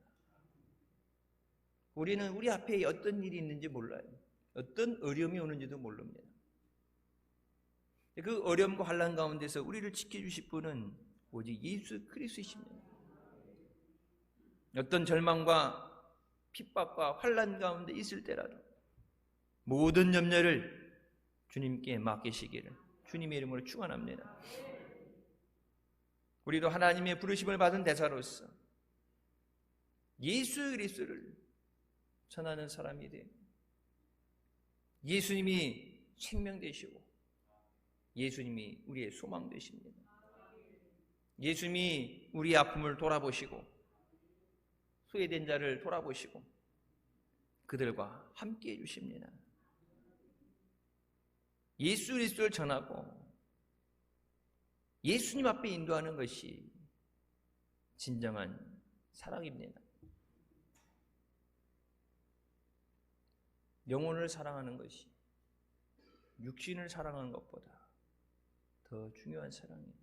우리는 우리 앞에 어떤 일이 있는지 몰라요. 어떤 어려움이 오는지도 모릅니다. 그 어려움과 환난 가운데서 우리를 지켜주실 분은 오직 예수 그리스도이십니다. 어떤 절망과 핍박과 환난 가운데 있을 때라도 모든 염려를 주님께 맡기시기를 주님의 이름으로 축원합니다. 우리도 하나님의 부르심을 받은 대사로서 예수 그리스도를 전하는 사람이 돼. 예수님이 생명 되시고 예수님이 우리의 소망 되십니다. 예수님이 우리의 아픔을 돌아보시고 소외된 자를 돌아보시고 그들과 함께 해주십니다. 예수 그리스도를 전하고 예수님 앞에 인도하는 것이 진정한 사랑입니다. 영혼을 사랑하는 것이 육신을 사랑하는 것보다 더 중요한 사랑이에요.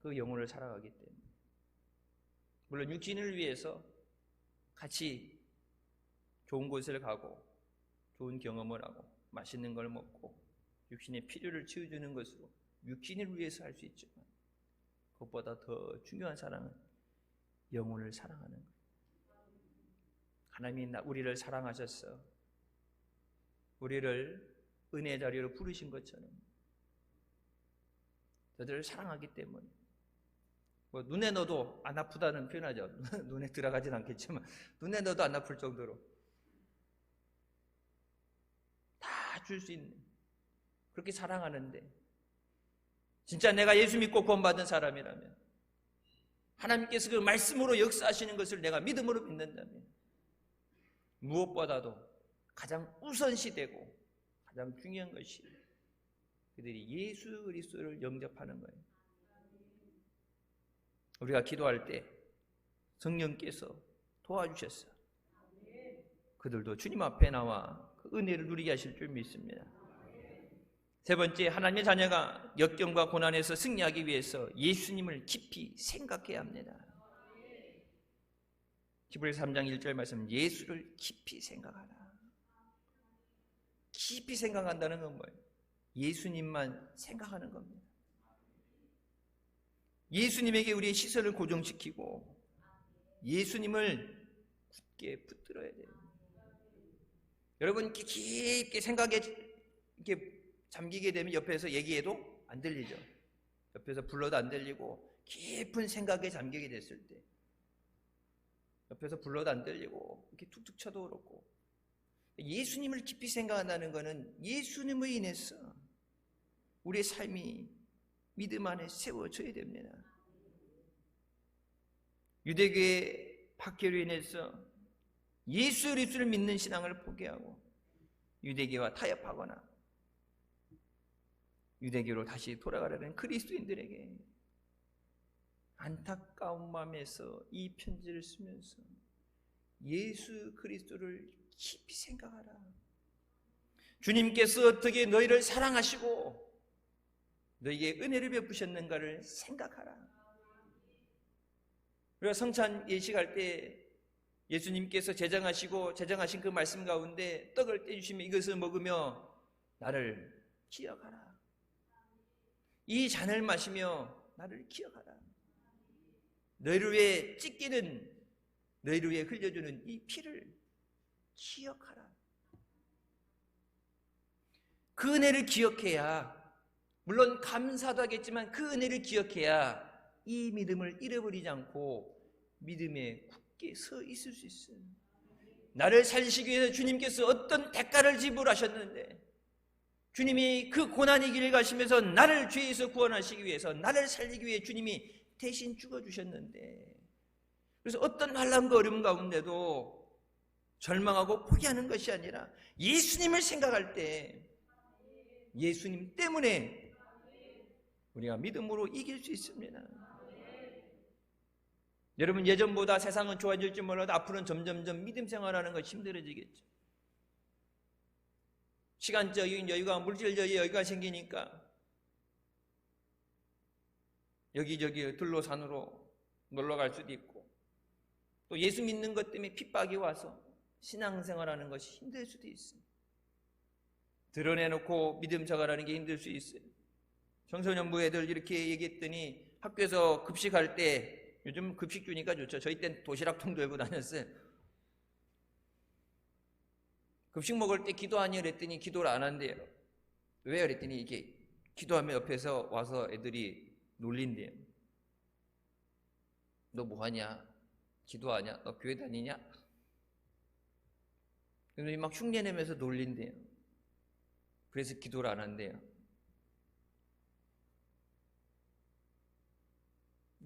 그 영혼을 사랑하기 때문에. 물론 육신을 위해서 같이 좋은 곳을 가고 좋은 경험을 하고 맛있는 걸 먹고 육신의 필요를 채워주는 것으로 육신을 위해서 할 수 있지만 그것보다 더 중요한 사랑은 영혼을 사랑하는 거예요. 하나님이 우리를 사랑하셔서 우리를 은혜의 자리로 부르신 것처럼 저들을 사랑하기 때문에 눈에 넣어도 안 아프다는 표현하죠. 눈에 들어가진 않겠지만 눈에 넣어도 안 아플 정도로 다 줄 수 있는 그렇게 사랑하는데 진짜 내가 예수 믿고 구원받은 사람이라면 하나님께서 그 말씀으로 역사하시는 것을 내가 믿음으로 믿는다면 무엇보다도 가장 우선시되고 가장 중요한 것이 그들이 예수 그리스도를 영접하는 거예요. 우리가 기도할 때 성령께서 도와주셨어요. 그들도 주님 앞에 나와 그 은혜를 누리게 하실 줄 믿습니다. 세 번째, 하나님의 자녀가 역경과 고난에서 승리하기 위해서 예수님을 깊이 생각해야 합니다. 히브리서 3장 1절 말씀, 예수를 깊이 생각하라. 깊이 생각한다는 건 뭐예요? 예수님만 생각하는 겁니다. 예수님에게 우리의 시선을 고정시키고 예수님을 굳게 붙들어야 돼요. 여러분 깊게 생각에 이렇게 잠기게 되면 옆에서 얘기해도 안 들리죠. 옆에서 불러도 안 들리고 깊은 생각에 잠기게 됐을 때 옆에서 불러도 안 들리고 이렇게 툭툭 쳐도 그렇고 예수님을 깊이 생각한다는 것은 예수님을 인해서 우리의 삶이 믿음 안에 세워져야 됩니다. 유대교의 박해로 인해서 예수 그리스도를 믿는 신앙을 포기하고 유대교와 타협하거나 유대교로 다시 돌아가려는 그리스도인들에게 안타까운 마음에서 이 편지를 쓰면서 예수 그리스도를 깊이 생각하라. 주님께서 어떻게 너희를 사랑하시고 너희에게 은혜를 베푸셨는가를 생각하라. 우리가 성찬 예식할 때 예수님께서 제정하신 그 말씀 가운데 떡을 떼주시면 이것을 먹으며 나를 기억하라. 이 잔을 마시며 나를 기억하라. 너희를 위해 찢기는 너희를 위해 흘려주는 이 피를 기억하라. 그 은혜를 기억해야, 물론 감사도 하겠지만 그 은혜를 기억해야 이 믿음을 잃어버리지 않고 믿음에 굳게 서 있을 수 있어요. 나를 살리시기 위해서 주님께서 어떤 대가를 지불하셨는데 주님이 그 고난의 길을 가시면서 나를 죄에서 구원하시기 위해서, 나를 살리기 위해 주님이 대신 죽어주셨는데, 그래서 어떤 환난과 어려움 가운데도 절망하고 포기하는 것이 아니라 예수님을 생각할 때 예수님 때문에 우리가 믿음으로 이길 수 있습니다. 여러분, 예전보다 세상은 좋아질지 몰라도 앞으로는 점점점 믿음 생활하는 것이 힘들어지겠죠. 시간적인 여유가, 물질적인 여유가 생기니까 여기저기 들로산으로 놀러 갈 수도 있고, 또 예수 믿는 것 때문에 핍박이 와서 신앙생활하는 것이 힘들 수도 있어요. 드러내놓고 믿음 생활하는 게 힘들 수 있어요. 청소년부 애들 이렇게 얘기했더니 학교에서 급식할 때, 요즘 급식 주니까 좋죠. 저희 땐 도시락통 들고 다녔어요. 급식 먹을 때 기도하니 그랬더니 기도를 안 한대요. 왜 그랬더니 이게 기도하면 옆에서 와서 애들이 놀린대요. 너 뭐하냐? 기도하냐? 너 교회 다니냐? 그래서 막 흉내내면서 놀린대요. 그래서 기도를 안 한대요.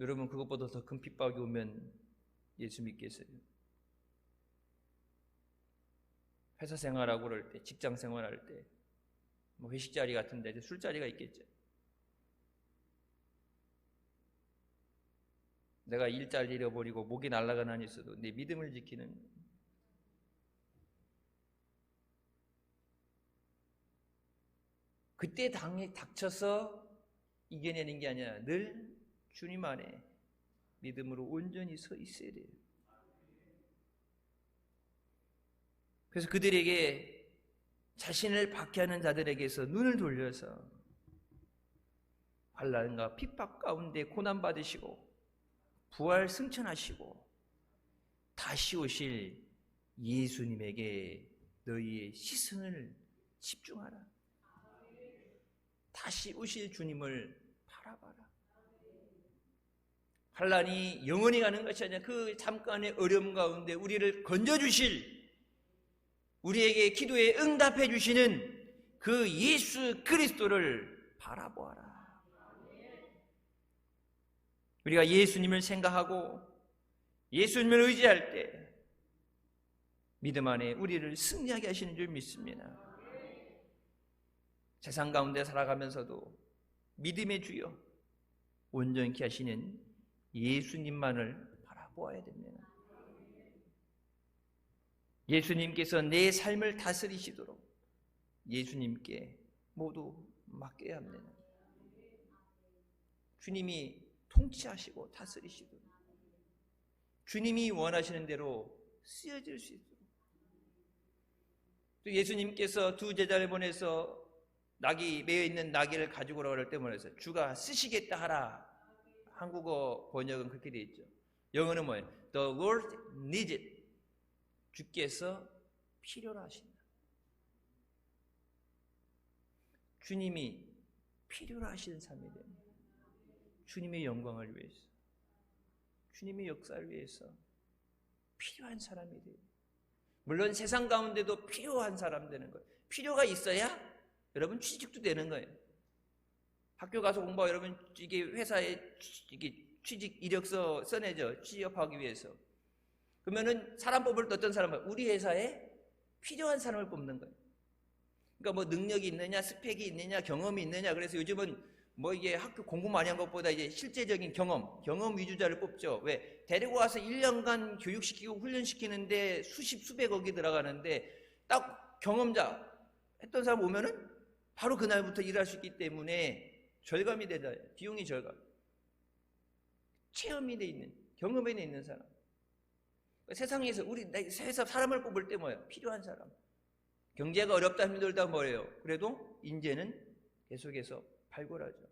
여러분, 그것보다 더 큰 핍박이 오면 예수 믿겠어요? 회사 생활하고 그럴 때, 직장 생활할 때, 뭐 회식 자리 같은 데 술자리가 있겠죠. 내가 일자리 잃어버리고 목이 날아가는 한이 있어도 내 믿음을 지키는, 그때 닥쳐서 이겨내는 게 아니라 늘 주님 안에 믿음으로 온전히 서 있어야 돼요. 그래서 그들에게, 자신을 박해하는 자들에게서 눈을 돌려서 환난과 핍박 가운데 고난받으시고 부활 승천하시고 다시 오실 예수님에게 너희의 시선을 집중하라. 다시 오실 주님을 바라봐라. 환난이 영원히 가는 것이 아니라 그 잠깐의 어려움 가운데 우리를 건져주실, 우리에게 기도에 응답해 주시는 그 예수 그리스도를 바라보아라. 우리가 예수님을 생각하고 예수님을 의지할 때 믿음 안에 우리를 승리하게 하시는 줄 믿습니다. 세상 가운데 살아가면서도 믿음의 주여 온전케 하시는 예수님만을 바라보아야 됩니다. 예수님께서 내 삶을 다스리시도록 예수님께 모두 맡겨야 합니다. 주님이 통치하시고 다스리시도록, 주님이 원하시는 대로 쓰여질 수 있도록. 또 예수님께서 두 제자를 보내서 낙이 매여 있는 나귀를 가지고 오라고 할 때 보내서 주가 쓰시겠다 하라. 한국어 번역은 그렇게 되어 있죠. 영어는 뭐예요? The Lord needs it. 주께서 필요로 하신다. 주님이 필요로 하시는 삶이 됩니다. 주님의 영광을 위해서, 주님의 역사를 위해서 필요한 사람이 돼요. 물론 세상 가운데도 필요한 사람 되는 거예요. 필요가 있어야 여러분 취직도 되는 거예요. 학교 가서 공부하고 여러분 이게 회사에 이게 취직 이력서 써내죠. 취업하기 위해서. 그러면은 사람 뽑을 때 어떤 사람을, 우리 회사에 필요한 사람을 뽑는 거예요. 그러니까 뭐 능력이 있느냐, 스펙이 있느냐, 경험이 있느냐. 그래서 요즘은 뭐 이게 학교 공부 많이 한 것보다 이제 실제적인 경험 위주자를 뽑죠. 왜? 데리고 와서 1년간 교육시키고 훈련시키는데 수십 수백억이 들어가는데 딱 경험자 했던 사람 오면은 바로 그날부터 일할 수 있기 때문에 절감이 되다. 비용이 절감. 체험이 돼 있는, 경험에 있는 사람. 세상에서 우리 회사 사람을 뽑을 때 뭐예요? 필요한 사람. 경제가 어렵다 힘들다 뭐예요? 그래도 인재는 계속해서 발굴하죠.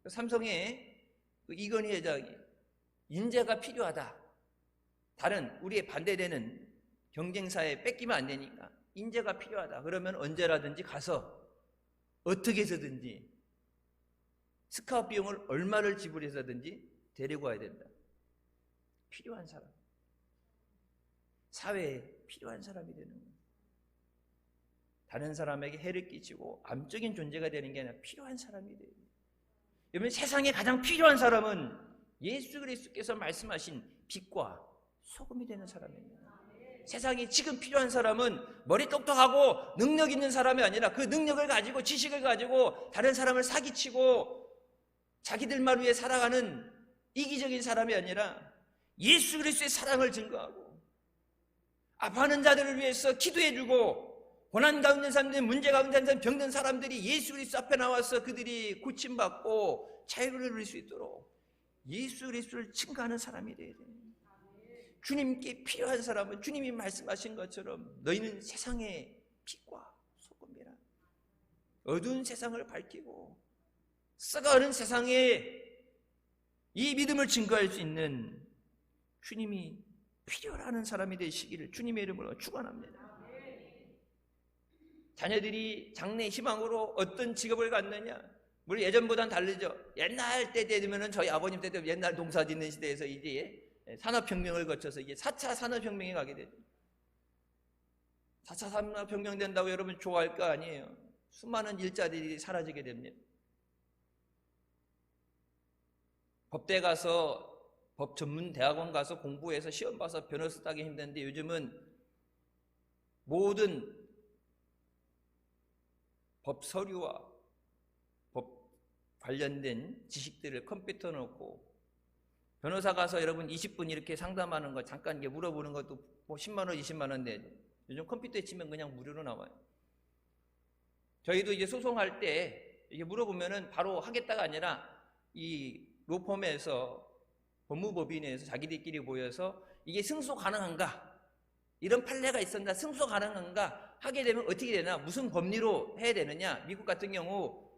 삼성의 이건희 회장이 인재가 필요하다. 다른 우리의 반대되는 경쟁사에 뺏기면 안 되니까 인재가 필요하다. 그러면 언제라든지 가서 어떻게 해서든지 스카웃 비용을 얼마를 지불해서든지 데리고 와야 된다. 필요한 사람. 사회에 필요한 사람이 되는 거예요. 다른 사람에게 해를 끼치고 암적인 존재가 되는 게 아니라 필요한 사람이 돼요. 여러분, 세상에 가장 필요한 사람은 예수 그리스도께서 말씀하신 빛과 소금이 되는 사람입니다. 세상에 지금 필요한 사람은 머리 똑똑하고 능력 있는 사람이 아니라 그 능력을 가지고 지식을 가지고 다른 사람을 사기치고 자기들만 위해 살아가는 이기적인 사람이 아니라 예수 그리스도의 사랑을 증거하고 아파하는 자들을 위해서 기도해주고 고난 가운데 있는 사람들, 문제 가운데 있는 사람, 병든 사람들이 예수 그리스도 앞에 나와서 그들이 고침받고 자유를 누릴 수 있도록 예수 그리스도를 증거하는 사람이 되어야 돼요. 주님께 필요한 사람은 주님이 말씀하신 것처럼 너희는 세상의 빛과 소금이라. 어두운 세상을 밝히고 썩어가는 세상에 이 믿음을 증거할 수 있는 주님이 필요로 사람이 되시기를 주님의 이름으로 축원합니다. 자녀들이 장래 희망으로 어떤 직업을 갖느냐? 물론 예전보다는 다르죠. 옛날 때 되면은 저희 아버님 때도 옛날 농사 짓는 시대에서 이제 산업혁명을 거쳐서 이제 4차 산업혁명에 가게 되죠. 4차 산업혁명 된다고 여러분 좋아할 거 아니에요. 수많은 일자리들이 사라지게 됩니다. 법대 가서 법 전문 대학원 가서 공부해서 시험 봐서 변호사 따기 힘든데 요즘은 모든 법 서류와 법 관련된 지식들을 컴퓨터에 넣고 변호사 가서 여러분 20분 이렇게 상담하는 거 잠깐 이게 물어보는 것도 뭐 10만 원, 20만 원 내죠. 요즘 컴퓨터에 치면 그냥 무료로 나와요. 저희도 이제 소송할 때 이게 물어보면은 바로 하겠다가 아니라 이 로펌에서 법무법인에서 자기들끼리 모여서 이게 승소 가능한가? 이런 판례가 있었나? 승소 가능한가? 하게 되면 어떻게 되나? 무슨 법리로 해야 되느냐? 미국 같은 경우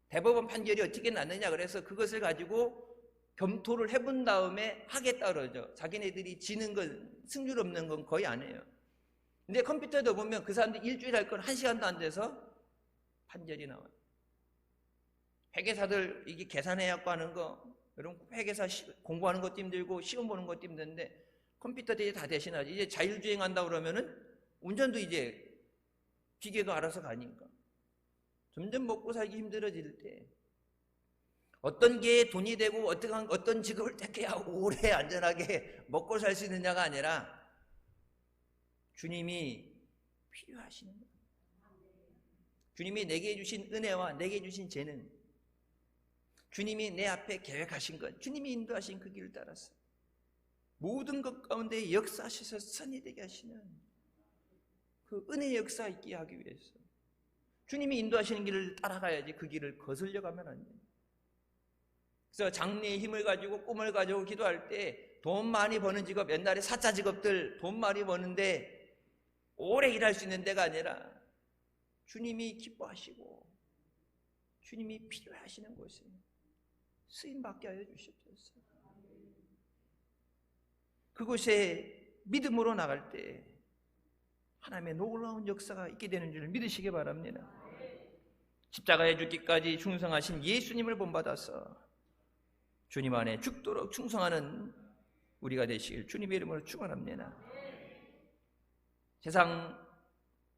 대법원 판결이 어떻게 났느냐? 그래서 그것을 가지고 검토를 해본 다음에 하겠다 그러죠. 자기네들이 지는 건 승률 없는 건 거의 안 해요. 근데 컴퓨터에도 보면 그 사람들이 일주일 할 건 1시간도 안 돼서 판결이 나와요. 회계사들 이게 계산해야 하는 거 여러분 회계사 공부하는 것도 힘들고 시험 보는 것도 힘든데 컴퓨터 다 대신하지. 이제 자율주행한다 그러면은 운전도 이제 기계가 알아서 가니까 점점 먹고 살기 힘들어질 때 어떤 게 돈이 되고 어떤 직업을 택해야 오래 안전하게 먹고 살 수 있느냐가 아니라 주님이 필요하시는 거예요. 주님이 내게 주신 은혜와 내게 주신 재능, 주님이 내 앞에 계획하신 것, 주님이 인도하신 그 길을 따라서 모든 것 가운데 역사하셔서 선이 되게 하시는 그 은혜의 역사 있게 하기 위해서 주님이 인도하시는 길을 따라가야지 그 길을 거슬려 가면 안 돼요. 그래서 장래의 힘을 가지고 꿈을 가지고 기도할 때 돈 많이 버는 직업, 옛날에 사자 직업들 돈 많이 버는데 오래 일할 수 있는 데가 아니라 주님이 기뻐하시고 주님이 필요하시는 곳에 쓰임받게 하여 주시옵소서. 그곳에 믿음으로 나갈 때 하나님의 놀라운 역사가 있게 되는 줄 믿으시기 바랍니다. 십자가에 죽기까지 충성하신 예수님을 본받아서 주님 안에 죽도록 충성하는 우리가 되시길 주님의 이름으로 축원합니다. 세상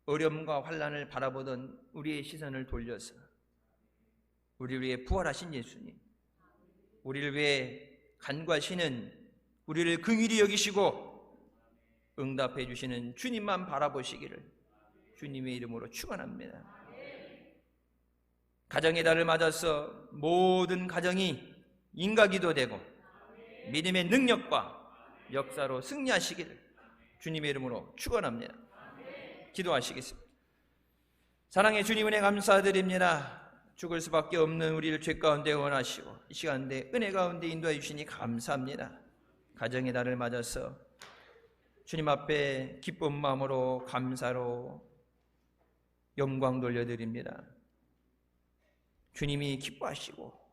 어려움과 환난을 바라보던 우리의 시선을 돌려서 우리를 위해 부활하신 예수님, 우리를 위해 간과하시는 우리를 긍휼히 여기시고 응답해 주시는 주님만 바라보시기를 주님의 이름으로 축원합니다. 가정의 달을 맞아서 모든 가정이 인가기도 되고 믿음의 능력과 역사로 승리하시기를 주님의 이름으로 축원합니다. 기도하시겠습니다. 사랑의 주님 은혜 감사드립니다. 죽을 수밖에 없는 우리를 죄 가운데 원하시고 이 시간대 은혜 가운데 인도해 주시니 감사합니다. 가정의 달을 맞아서 주님 앞에 기쁜 마음으로 감사로 영광 돌려드립니다. 주님이 기뻐하시고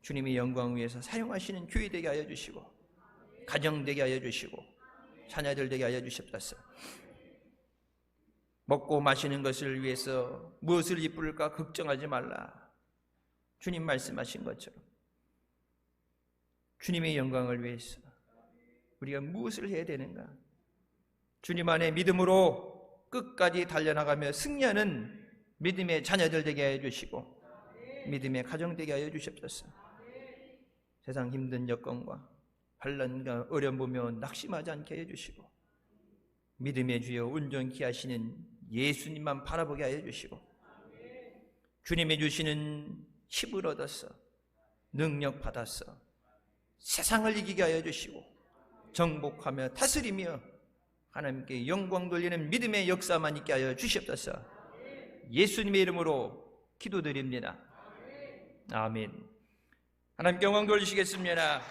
주님의 영광 위해서 사용하시는 교회 되게 하여 주시고 가정 되게 하여 주시고 자녀들 되게 하여 주시옵소서. 먹고 마시는 것을 위해서 무엇을 입을까 걱정하지 말라. 주님 말씀하신 것처럼 주님의 영광을 위해서 우리가 무엇을 해야 되는가? 주님 안에 믿음으로 끝까지 달려나가며 승리하는 믿음의 자녀들 되게 하여 주시고 믿음의 가정 되게 하여 주시옵소서. 세상 힘든 여건과 환난과 어려움 보며 낙심하지 않게 해주시고 믿음의 주여 온전히 하시는 예수님만 바라보게 하여 주시고 주님이 주시는 힘을 얻어서 능력 받아서 세상을 이기게 하여 주시고 정복하며 다스리며 하나님께 영광 돌리는 믿음의 역사만 있게 하여 주시옵소서. 예수님의 이름으로 기도드립니다. 아멘. 하나님께 영광 돌리시겠습니다.